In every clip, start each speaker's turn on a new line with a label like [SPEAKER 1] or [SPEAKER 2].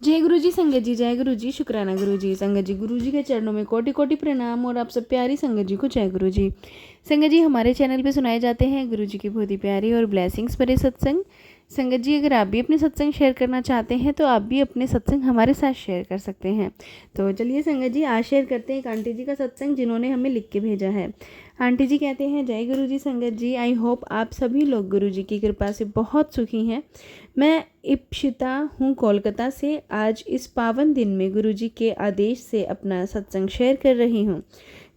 [SPEAKER 1] जय गुरु जी संगत जी, जय गुरु जी, शुक्राना गुरु जी। संगत जी, गुरु जी के चरणों में कोटि कोटि प्रणाम और आप सब प्यारी संगत जी को जय गुरु जी। संगत जी, हमारे चैनल पे सुनाए जाते हैं गुरु जी की बहुत ही प्यारी और ब्लेसिंग्स भरे सत्संग। संगत जी, अगर आप भी अपने सत्संग शेयर करना चाहते हैं तो आप भी अपने सत्संग हमारे साथ शेयर कर सकते हैं। तो चलिए संगत जी, आज शेयर करते हैं एक आंटी जी का सत्संग जिन्होंने हमें लिख के भेजा है। आंटी जी कहते हैं, जय गुरु जी संगत जी, आई होप आप सभी लोग गुरु जी की कृपा से बहुत सुखी हैं। मैं इप्शिता हूँ कोलकाता से। आज इस पावन दिन में गुरुजी के आदेश से अपना सत्संग शेयर कर रही हूँ।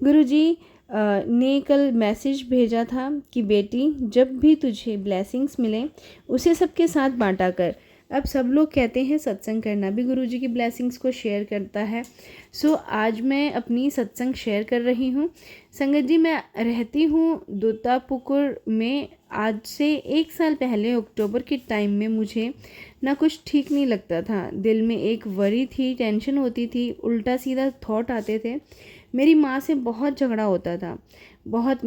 [SPEAKER 1] गुरुजी ने कल मैसेज भेजा था कि बेटी, जब भी तुझे ब्लेसिंग्स मिले उसे सबके साथ बांटा कर। अब सब लोग कहते हैं सत्संग करना भी गुरुजी की ब्लेसिंग्स को शेयर करता है। सो आज मैं अपनी सत्संग शेयर कर रही हूँ। संगत जी, मैं रहती हूँ दूतापुकुर में। आज से 1 साल पहले अक्टूबर के टाइम में मुझे ना कुछ ठीक नहीं लगता था। दिल में एक वरी थी, टेंशन होती थी, उल्टा सीधा थॉट आते थे। मेरी माँ से बहुत झगड़ा होता था, बहुत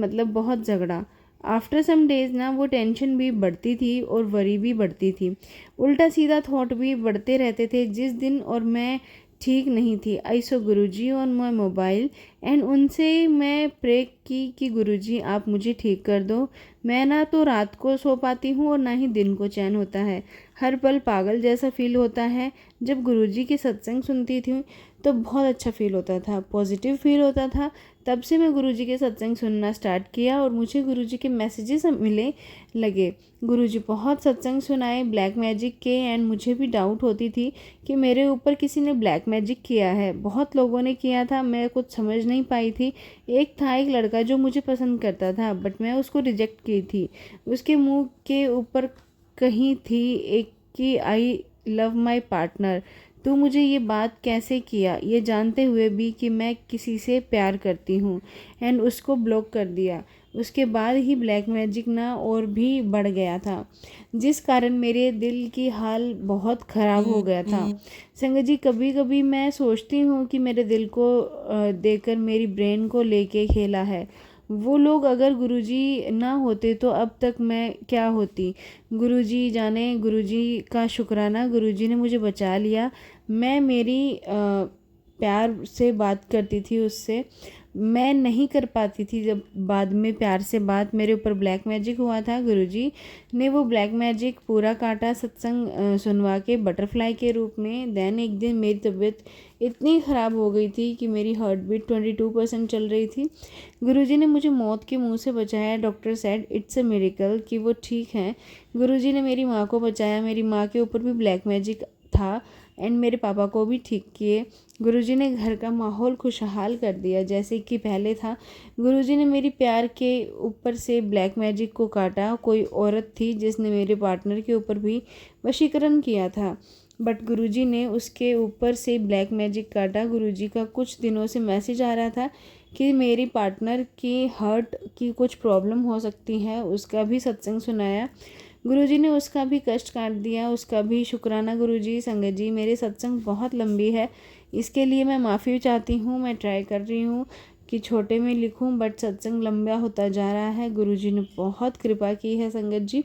[SPEAKER 1] झगड़ा। आफ्टर सम डेज ना वो टेंशन भी बढ़ती थी और वरी भी बढ़ती थी, उल्टा सीधा थॉट भी बढ़ते रहते थे। जिस दिन और मैं ठीक नहीं थी, आई सो गुरुजी ऑन माई मोबाइल एंड उनसे मैं प्रे की कि गुरुजी आप मुझे ठीक कर दो। मैं ना तो रात को सो पाती हूँ और ना ही दिन को चैन होता है। हर पल पागल जैसा फील होता है। जब गुरुजी की सत्संग सुनती थी तो बहुत अच्छा फील होता था, पॉजिटिव फील होता था। तब से मैं गुरुजी के सत्संग सुनना स्टार्ट किया और मुझे गुरुजी के मैसेजेस मिले लगे। गुरुजी बहुत सत्संग सुनाए ब्लैक मैजिक के, एंड मुझे भी डाउट होती थी कि मेरे ऊपर किसी ने ब्लैक मैजिक किया है। बहुत लोगों ने किया था, मैं कुछ समझ नहीं पाई थी। एक था एक लड़का जो मुझे पसंद करता था, बट मैं उसको रिजेक्ट की थी। उसके मुंह के ऊपर कहीं थी एक कि आई लव माई पार्टनर। तू मुझे ये बात कैसे किया, ये जानते हुए भी कि मैं किसी से प्यार करती हूँ, एंड उसको ब्लॉक कर दिया। उसके बाद ही ब्लैक मैजिक ना और भी बढ़ गया था, जिस कारण मेरे दिल की हाल बहुत ख़राब हो गया था। संगत जी, कभी कभी मैं सोचती हूँ कि मेरे दिल को देकर मेरी ब्रेन को लेके खेला है। वो लोग अगर गुरुजी ना होते तो अब तक मैं क्या होती। गुरुजी जाने, गुरुजी का शुक्राना, गुरुजी ने मुझे बचा लिया। मैं मेरी प्यार से बात करती थी उससे, मैं नहीं कर पाती थी। जब बाद में प्यार से बात, मेरे ऊपर ब्लैक मैजिक हुआ था, गुरुजी ने वो ब्लैक मैजिक पूरा काटा सत्संग सुनवा के बटरफ्लाई के रूप में। देन एक दिन मेरी तबीयत इतनी ख़राब हो गई थी कि मेरी हार्ट बीट 22% चल रही थी। गुरुजी ने मुझे मौत के मुंह से बचाया। Doctor said it's a miracle कि वो ठीक हैं। गुरुजी ने मेरी माँ को बचाया। मेरी माँ के ऊपर भी ब्लैक मैजिक था एंड मेरे पापा को भी ठीक किए। गुरुजी ने घर का माहौल खुशहाल कर दिया जैसे कि पहले था। गुरुजी ने मेरी प्यार के ऊपर से ब्लैक मैजिक को काटा। कोई औरत थी जिसने मेरे पार्टनर के ऊपर भी वशीकरण किया था, बट गुरुजी ने उसके ऊपर से ब्लैक मैजिक काटा। गुरुजी का कुछ दिनों से मैसेज आ रहा था कि मेरी पार्टनर की हार्ट की कुछ प्रॉब्लम हो सकती है। उसका भी सत्संग सुनाया। गुरुजी ने उसका भी कष्ट काट दिया, उसका भी शुक्राना गुरुजी। संगत जी, मेरी सत्संग बहुत लंबी है, इसके लिए मैं माफ़ी चाहती हूँ। मैं ट्राई कर रही हूँ कि छोटे में लिखूँ, बट सत्संग लंबा होता जा रहा है। गुरुजी ने बहुत कृपा की है संगत जी।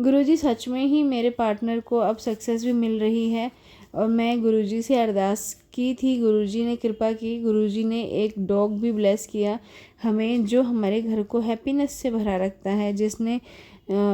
[SPEAKER 1] गुरुजी, सच में ही मेरे पार्टनर को अब सक्सेस भी मिल रही है और मैं गुरुजी से अरदास की थी, गुरुजी ने कृपा की। गुरुजी ने एक डॉग भी ब्लेस किया हमें, जो हमारे घर को हैप्पीनेस से भरा रखता है।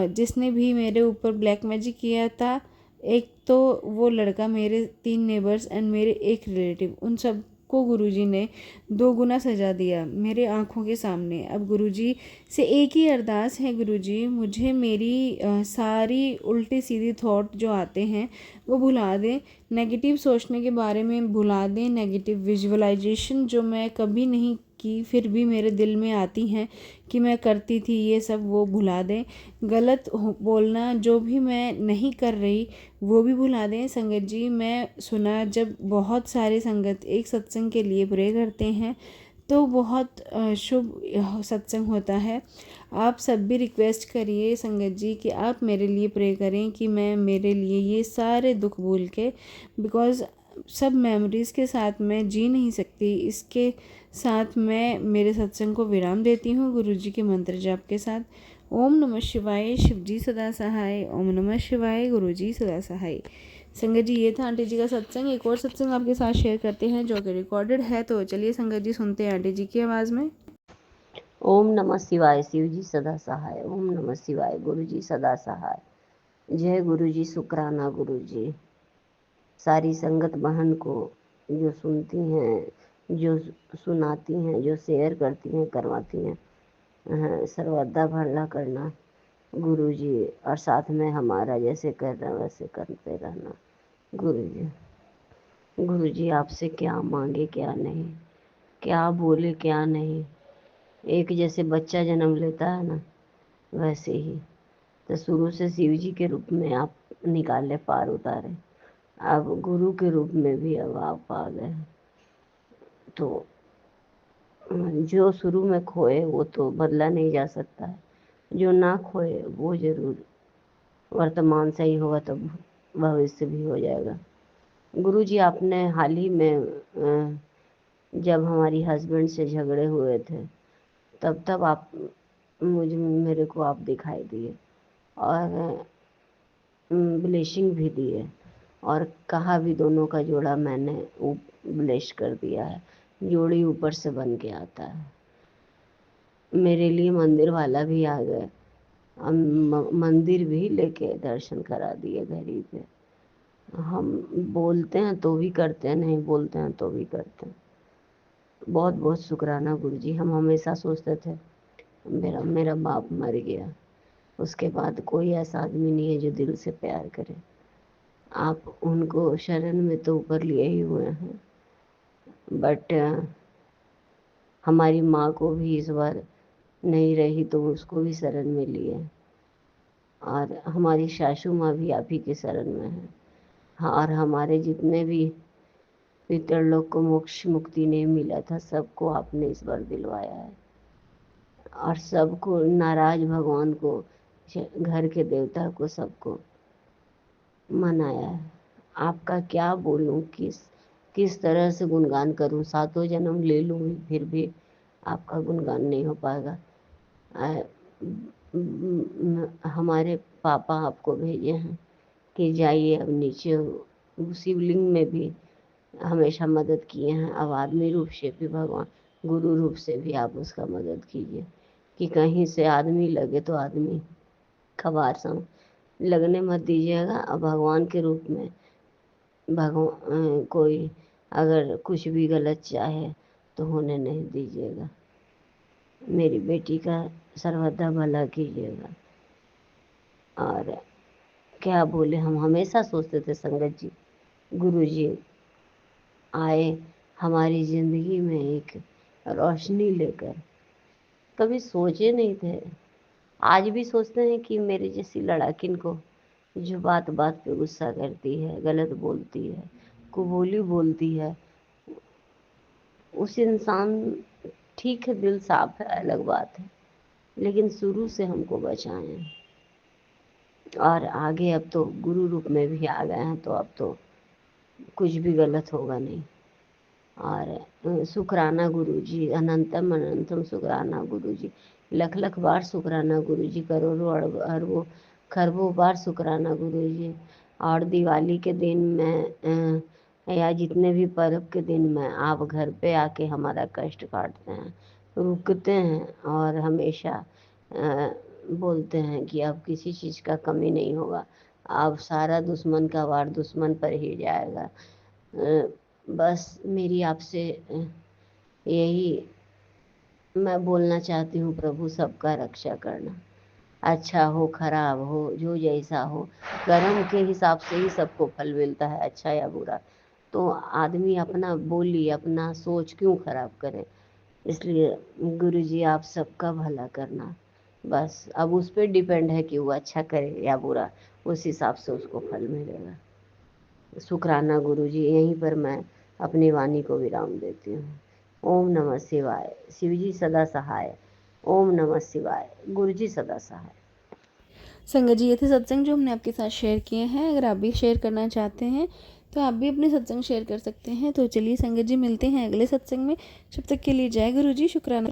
[SPEAKER 1] जिसने भी मेरे ऊपर ब्लैक मैजिक किया था, एक तो वो लड़का, मेरे 3 नेबर्स एंड मेरे एक रिलेटिव, उन सब को गुरुजी ने 2 गुना सजा दिया मेरे आँखों के सामने। अब गुरुजी से एक ही अरदास है, गुरुजी मुझे मेरी सारी उल्टी सीधी थॉट जो आते हैं वो भुला दें। नेगेटिव सोचने के बारे में भुला दें। नेगेटिव विजुअलाइजेशन जो मैं कभी नहीं की फिर भी मेरे दिल में आती हैं कि मैं करती थी, ये सब वो भुला दें। गलत बोलना जो भी मैं नहीं कर रही वो भी भुला दें। संगत जी, मैं सुना जब बहुत सारे संगत एक सत्संग के लिए प्रे करते हैं तो बहुत शुभ सत्संग होता है। आप सब भी रिक्वेस्ट करिए संगत जी कि आप मेरे लिए प्रे करें कि मैं मेरे लिए ये सारे दुख भूल के, बिकॉज़ सब मेमोरीज़ के साथ मैं जी नहीं सकती। इसके साथ मैं मेरे सत्संग को विराम देती हूँ गुरुजी के मंत्र जाप के साथ। ओम नमः शिवाय, शिवजी सदा सहाय। ओम नमः शिवाय, गुरुजी सदा सहाय। संगत जी ये था आंटी जी का सत्संग। एक और सत्संग आपके साथ शेयर करते हैं जो कि रिकॉर्डेड है, तो चलिए संगत जी सुनते हैं आंटी जी की आवाज़ में।
[SPEAKER 2] ओम नमः शिवाय। शिव जी सदा सहाय। ओम नमः शिवाय। गुरु जी सदा सहाय। जय गुरु जी। शुक्राना गुरु जी। सारी संगत बहन को जो सुनती हैं, जो सुनाती हैं, जो शेयर करती हैं, करवाती हैं, सर्वदा भला करना गुरु जी, और साथ में हमारा जैसे कर रहे हैं वैसे करते रहना गुरु जी। गुरु जी आपसे क्या मांगे क्या नहीं, क्या बोले क्या नहीं। एक जैसे बच्चा जन्म लेता है ना, वैसे ही तो शुरू से शिव जी के रूप में आप निकाले, पार उतारे। अब गुरु के रूप में भी अब आप आ गए। तो जो शुरू में खोए वो तो बदला नहीं जा सकता है, जो ना खोए वो जरूर वर्तमान से ही होगा तो भविष्य भी हो जाएगा। गुरु जी आपने हाल ही में जब हमारी हस्बैंड से झगड़े हुए थे तब आप मेरे को आप दिखाई दिए और ब्लेसिंग भी दिए, और कहा भी दोनों का जोड़ा मैंने ब्लेस कर दिया है। जोड़ी ऊपर से बन के आता है। मेरे लिए मंदिर वाला भी आ गए, मंदिर भी लेके दर्शन करा दिए घर ही पे। हम बोलते हैं तो भी करते हैं, नहीं बोलते हैं तो भी करते हैं। बहुत बहुत शुक्राना गुरु जी। हम हमेशा सोचते थे मेरा बाप मर गया, उसके बाद कोई ऐसा आदमी नहीं है जो दिल से प्यार करे। आप उनको शरण में तो ऊपर लिए ही हुए हैं, बट हमारी माँ को भी इस बार नहीं रही तो उसको भी शरण में लिए, और हमारी सासू माँ भी आप ही के शरण में है। हाँ, और हमारे जितने भी पितर लोग को मोक्ष मुक्ति नहीं मिला था सबको आपने इस बार दिलवाया है, और सबको नाराज भगवान को, घर के देवता को, सबको मनाया है। आपका क्या बोलूं, किस तरह से गुणगान करूं। सातों जन्म ले लूँ फिर भी आपका गुणगान नहीं हो पाएगा। हमारे पापा आपको भेजे हैं कि जाइए अब नीचे। शिवलिंग में भी हमेशा मदद किए हैं, अब आदमी रूप से भी भगवान गुरु रूप से भी आप उसका मदद कीजिए कि कहीं से आदमी लगे तो आदमी खबार संग लगने मत दीजिएगा। अब भगवान के रूप में भगवान कोई अगर कुछ भी गलत चाहे तो होने नहीं दीजिएगा। मेरी बेटी का सर्वदा भला कीजिएगा। और क्या बोले, हम हमेशा सोचते थे संगत जी, गुरु जी आए हमारी ज़िंदगी में एक रोशनी लेकर। कभी सोचे नहीं थे। आज भी सोचते हैं कि मेरे जैसी लड़ाकिन को जो बात बात पे गुस्सा करती है, गलत बोलती है, कुबोली बोलती है, उस इंसान ठीक है दिल साफ है अलग बात है, लेकिन शुरू से हमको बचाएं। और आगे अब तो गुरु रूप में भी आ गए हैं तो अब तो कुछ भी गलत होगा नहीं। और शुक्राना गुरु जी, अनंतम अनंतम शुक्राना गुरु जी। लख लख बार शुक्राना गुरु जी, करोड़ों अरबों खरबों बार शुक्राना गुरु जी। और दिवाली के दिन में या जितने भी पर्व के दिन में आप घर पे आके हमारा कष्ट काटते हैं, रुकते हैं, और हमेशा बोलते हैं कि अब किसी चीज़ का कमी नहीं होगा, अब सारा दुश्मन का वार दुश्मन पर ही जाएगा। बस मेरी आपसे यही मैं बोलना चाहती हूँ, प्रभु सबका रक्षा करना। अच्छा हो खराब हो जो जैसा हो, कर्म के हिसाब से ही सबको फल मिलता है, अच्छा या बुरा। तो आदमी अपना बोली अपना सोच क्यों खराब करे। इसलिए गुरु जी आप सबका भला करना, बस अब उस पर डिपेंड है कि वो अच्छा करे या बुरा, उस हिसाब से उसको फल मिलेगा। शुक्राना गुरु जी। यहीं पर मैं अपनी वाणी को विराम देती हूँ। ओम नमः शिवाय। शिव जी सदा सहाय। ओम नमः शिवाय। गुरु जी सदा सहाय।
[SPEAKER 1] संगत जी ये थे सत्संग जो हमने आपके साथ शेयर किए हैं। अगर आप भी शेयर करना चाहते हैं तो आप भी अपने सत्संग शेयर कर सकते हैं। तो चलिए संगत जी मिलते हैं अगले सत्संग में। जब तक के लिए जय गुरु जी। शुक्राना।